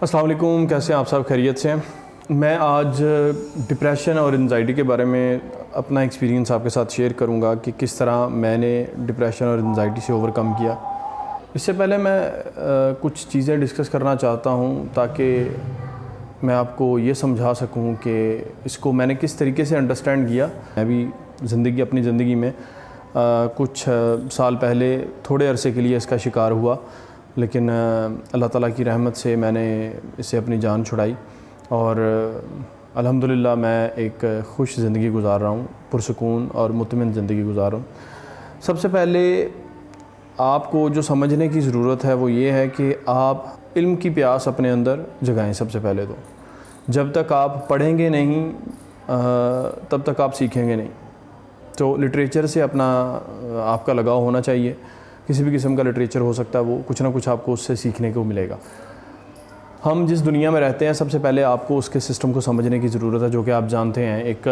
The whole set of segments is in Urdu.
السلام علیکم، کیسے ہیں آپ سب؟ خیریت سے ہیں؟ میں آج ڈپریشن اور انزائٹی کے بارے میں اپنا ایکسپیرینس آپ کے ساتھ شیئر کروں گا کہ کس طرح میں نے ڈپریشن اور انزائٹی سے اوور کم کیا۔ اس سے پہلے میں کچھ چیزیں ڈسکس کرنا چاہتا ہوں تاکہ میں آپ کو یہ سمجھا سکوں کہ اس کو میں نے کس طریقے سے انڈرسٹینڈ کیا۔ میں بھی اپنی زندگی میں کچھ سال پہلے تھوڑے عرصے کے لیے اس کا شکار ہوا، لیکن اللہ تعالیٰ کی رحمت سے میں نے اس سے اپنی جان چھڑائی اور الحمدللہ میں ایک خوش زندگی گزار رہا ہوں، پرسکون اور مطمئن زندگی گزار رہا ہوں۔ سب سے پہلے آپ کو جو سمجھنے کی ضرورت ہے وہ یہ ہے کہ آپ علم کی پیاس اپنے اندر جگائیں۔ سب سے پہلے تو جب تک آپ پڑھیں گے نہیں تب تک آپ سیکھیں گے نہیں۔ تو لٹریچر سے آپ کا لگاؤ ہونا چاہیے، کسی بھی قسم کا لٹریچر ہو سکتا ہے، وہ کچھ نہ کچھ آپ کو اس سے سیکھنے کو ملے گا۔ ہم جس دنیا میں رہتے ہیں سب سے پہلے آپ کو اس کے سسٹم کو سمجھنے کی ضرورت ہے، جو کہ آپ جانتے ہیں ایک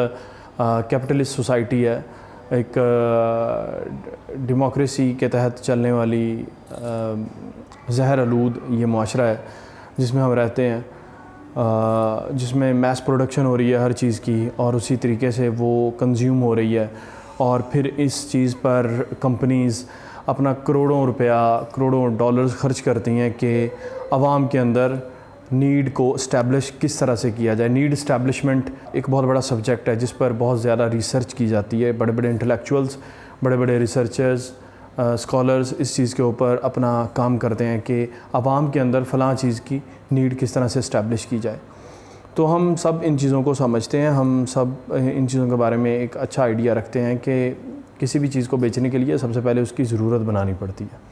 کیپٹلسٹ سوسائٹی ہے، ایک ڈیموکریسی کے تحت چلنے والی زہر آلود یہ معاشرہ ہے جس میں ہم رہتے ہیں، جس میں میس پروڈکشن ہو رہی ہے ہر چیز کی، اور اسی طریقے سے وہ کنزیوم ہو رہی ہے، اور پھر اس چیز پر کمپنیز اپنا کروڑوں روپیہ، کروڑوں ڈالرز خرچ کرتی ہیں کہ عوام کے اندر نیڈ کو اسٹیبلش کس طرح سے کیا جائے۔ نیڈ اسٹیبلشمنٹ ایک بہت بڑا سبجیکٹ ہے جس پر بہت زیادہ ریسرچ کی جاتی ہے۔ بڑے بڑے انٹلیکچوئلز، بڑے بڑے ریسرچرز، اسکالرز اس چیز کے اوپر اپنا کام کرتے ہیں کہ عوام کے اندر فلاں چیز کی نیڈ کس طرح سے اسٹیبلش کی جائے۔ تو ہم سب ان چیزوں کو سمجھتے ہیں، ہم سب ان چیزوں کے بارے میں ایک اچھا آئیڈیا رکھتے ہیں کہ کسی بھی چیز کو بیچنے کے لیے سب سے پہلے اس کی ضرورت بنانی پڑتی ہے۔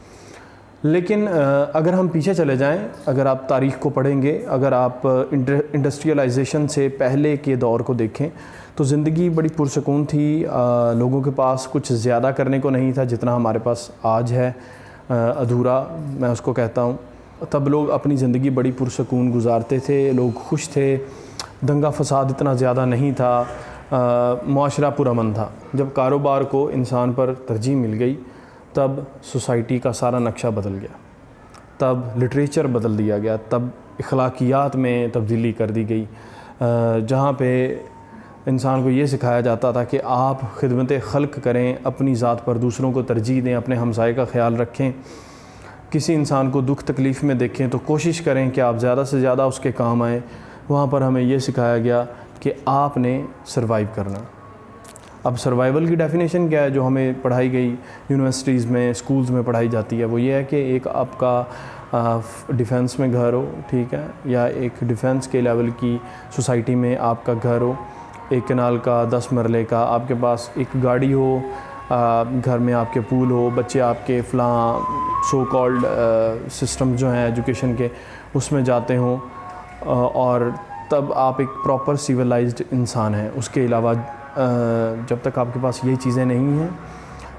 لیکن اگر ہم پیچھے چلے جائیں، اگر آپ تاریخ کو پڑھیں گے، اگر آپ انڈسٹریلائزیشن سے پہلے کے دور کو دیکھیں تو زندگی بڑی پرسکون تھی، لوگوں کے پاس کچھ زیادہ کرنے کو نہیں تھا جتنا ہمارے پاس آج ہے، ادھورا میں اس کو کہتا ہوں۔ تب لوگ اپنی زندگی بڑی پرسکون گزارتے تھے، لوگ خوش تھے، دنگا فساد اتنا زیادہ نہیں تھا، معاشرہ پرامن تھا۔ جب کاروبار کو انسان پر ترجیح مل گئی تب سوسائٹی کا سارا نقشہ بدل گیا، تب لٹریچر بدل دیا گیا، تب اخلاقیات میں تبدیلی کر دی گئی، جہاں پہ انسان کو یہ سکھایا جاتا تھا کہ آپ خدمت خلق کریں، اپنی ذات پر دوسروں کو ترجیح دیں، اپنے ہمسائے کا خیال رکھیں، کسی انسان کو دکھ تکلیف میں دیکھیں تو کوشش کریں کہ آپ زیادہ سے زیادہ اس کے کام آئیں۔ وہاں پر ہمیں یہ سکھایا گیا کہ آپ نے سروائیو کرنا۔ اب سروائیول کی ڈیفینیشن کیا ہے جو ہمیں پڑھائی گئی یونیورسٹیز میں، اسکولز میں پڑھائی جاتی ہے؟ وہ یہ ہے کہ ایک آپ کا ڈیفینس میں گھر ہو، ٹھیک ہے، یا ایک ڈیفینس کے لیول کی سوسائٹی میں آپ کا گھر ہو، ایک کنال کا 10 مرلے کا، آپ کے پاس ایک گاڑی ہو، گھر میں آپ کے پول ہو، بچے آپ کے فلاں سو کالڈ سسٹم جو ہیں ایجوکیشن کے اس میں جاتے ہوں، اور تب آپ ایک پراپر سیولائزڈ انسان ہیں۔ اس کے علاوہ جب تک آپ کے پاس یہ چیزیں نہیں ہیں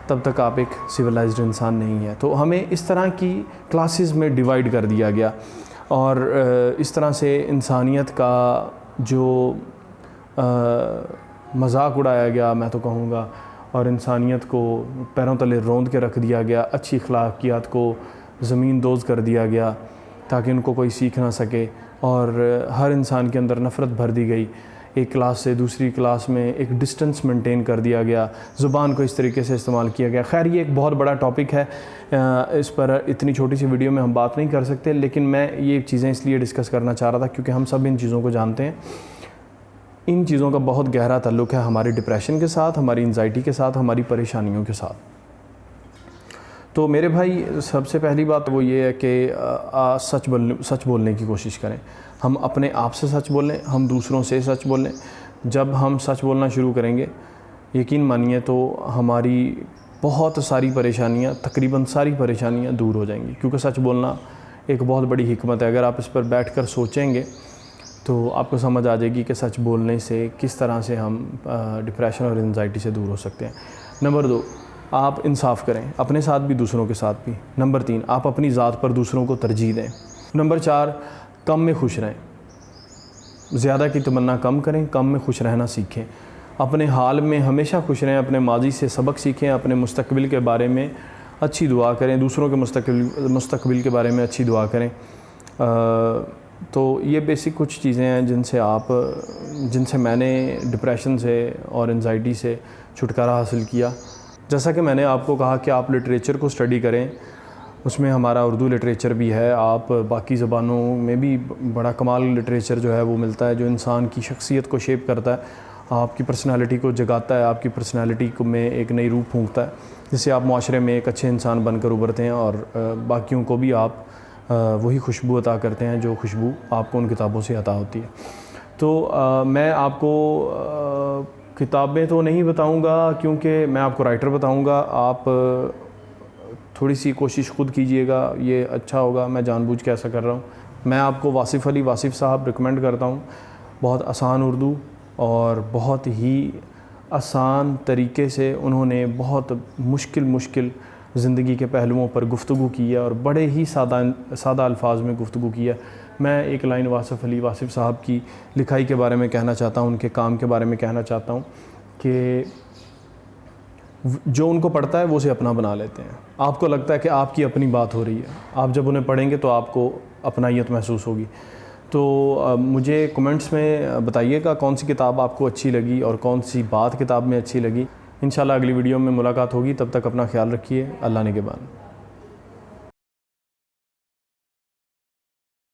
تب تک آپ ایک سیولائزڈ انسان نہیں ہیں۔ تو ہمیں اس طرح کی کلاسز میں ڈیوائیڈ کر دیا گیا، اور اس طرح سے انسانیت کا جو مذاق اڑایا گیا میں تو کہوں گا، اور انسانیت کو پیروں تلے روند کے رکھ دیا گیا، اچھی اخلاقیات کو زمین دوز کر دیا گیا تاکہ ان کو کوئی سیکھ نہ سکے، اور ہر انسان کے اندر نفرت بھر دی گئی۔ ایک کلاس سے دوسری کلاس میں ایک ڈسٹنس مینٹین کر دیا گیا، زبان کو اس طریقے سے استعمال کیا گیا۔ خیر یہ ایک بہت بڑا ٹاپک ہے، اس پر اتنی چھوٹی سی ویڈیو میں ہم بات نہیں کر سکتے، لیکن میں یہ چیزیں اس لیے ڈسکس کرنا چاہ رہا تھا کیونکہ ہم سب ان چیزوں کو جانتے ہیں۔ ان چیزوں کا بہت گہرا تعلق ہے ہماری ڈپریشن کے ساتھ، ہماری انزائٹی کے ساتھ، ہماری پریشانیوں کے ساتھ۔ تو میرے بھائی سب سے پہلی بات وہ یہ ہے کہ سچ بولنے کی کوشش کریں۔ ہم اپنے آپ سے سچ بولیں، ہم دوسروں سے سچ بولیں۔ جب ہم سچ بولنا شروع کریں گے یقین مانیے تو ہماری بہت ساری پریشانیاں، تقریباً ساری پریشانیاں دور ہو جائیں گی، کیونکہ سچ بولنا ایک بہت بڑی حکمت ہے۔ اگر آپ اس پر بیٹھ کر سوچیں گے تو آپ کو سمجھ آ جائے گی کہ سچ بولنے سے کس طرح سے ہم ڈپریشن اور انزائٹی سے دور ہو سکتے ہیں۔ نمبر 2، آپ انصاف کریں، اپنے ساتھ بھی دوسروں کے ساتھ بھی۔ نمبر 3، آپ اپنی ذات پر دوسروں کو ترجیح دیں۔ نمبر 4، کم میں خوش رہیں، زیادہ کی تمنا کم کریں، کم میں خوش رہنا سیکھیں۔ اپنے حال میں ہمیشہ خوش رہیں، اپنے ماضی سے سبق سیکھیں، اپنے مستقبل کے بارے میں اچھی دعا کریں، دوسروں کے مستقبل کے بارے میں اچھی دعا کریں۔ تو یہ بیسک کچھ چیزیں ہیں جن سے میں نے ڈپریشن سے اور انزائٹی سے چھٹکارا حاصل کیا. جیسا کہ میں نے آپ کو کہا کہ آپ لٹریچر کو اسٹڈی کریں, اس میں ہمارا اردو لٹریچر بھی ہے. آپ باقی زبانوں میں بھی بڑا کمال لٹریچر جو ہے وہ ملتا ہے, جو انسان کی شخصیت کو شیپ کرتا ہے, آپ کی پرسنالٹی کو جگاتا ہے, آپ کی پرسنالٹی کو میں ایک نئی روح پھونکتا ہے, جس سے آپ معاشرے میں ایک اچھے انسان بن کر ابھرتے ہیں اور باقیوں کو بھی آپ وہی خوشبو عطا کرتے ہیں جو خوشبو آپ کو ان کتابوں سے عطا ہوتی ہے. تو میں آپ کو کتابیں تو نہیں بتاؤں گا, کیونکہ میں آپ کو رائٹر بتاؤں گا. آپ تھوڑی سی کوشش خود کیجئے گا, یہ اچھا ہوگا. میں جان بوجھ کے ایسا کر رہا ہوں. میں آپ کو واصف صاحب ریکمینڈ کرتا ہوں. بہت آسان اردو اور بہت ہی آسان طریقے سے انہوں نے بہت مشکل زندگی کے پہلوؤں پر گفتگو کی ہے, اور بڑے ہی سادہ الفاظ میں گفتگو کی ہے. میں ایک لائن واصف صاحب کی لکھائی کے بارے میں کہنا چاہتا ہوں, ان کے کام کے بارے میں کہنا چاہتا ہوں کہ جو ان کو پڑھتا ہے وہ اسے اپنا بنا لیتے ہیں. آپ کو لگتا ہے کہ آپ کی اپنی بات ہو رہی ہے, آپ جب انہیں پڑھیں گے تو آپ کو اپنائیت محسوس ہوگی. تو مجھے کمنٹس میں بتائیے گا کون سی کتاب آپ کو اچھی لگی اور کون سی بات کتاب میں اچھی لگی. انشاءاللہ اگلی ویڈیو میں ملاقات ہوگی. تب تک اپنا خیال رکھیے. اللہ نگہبان.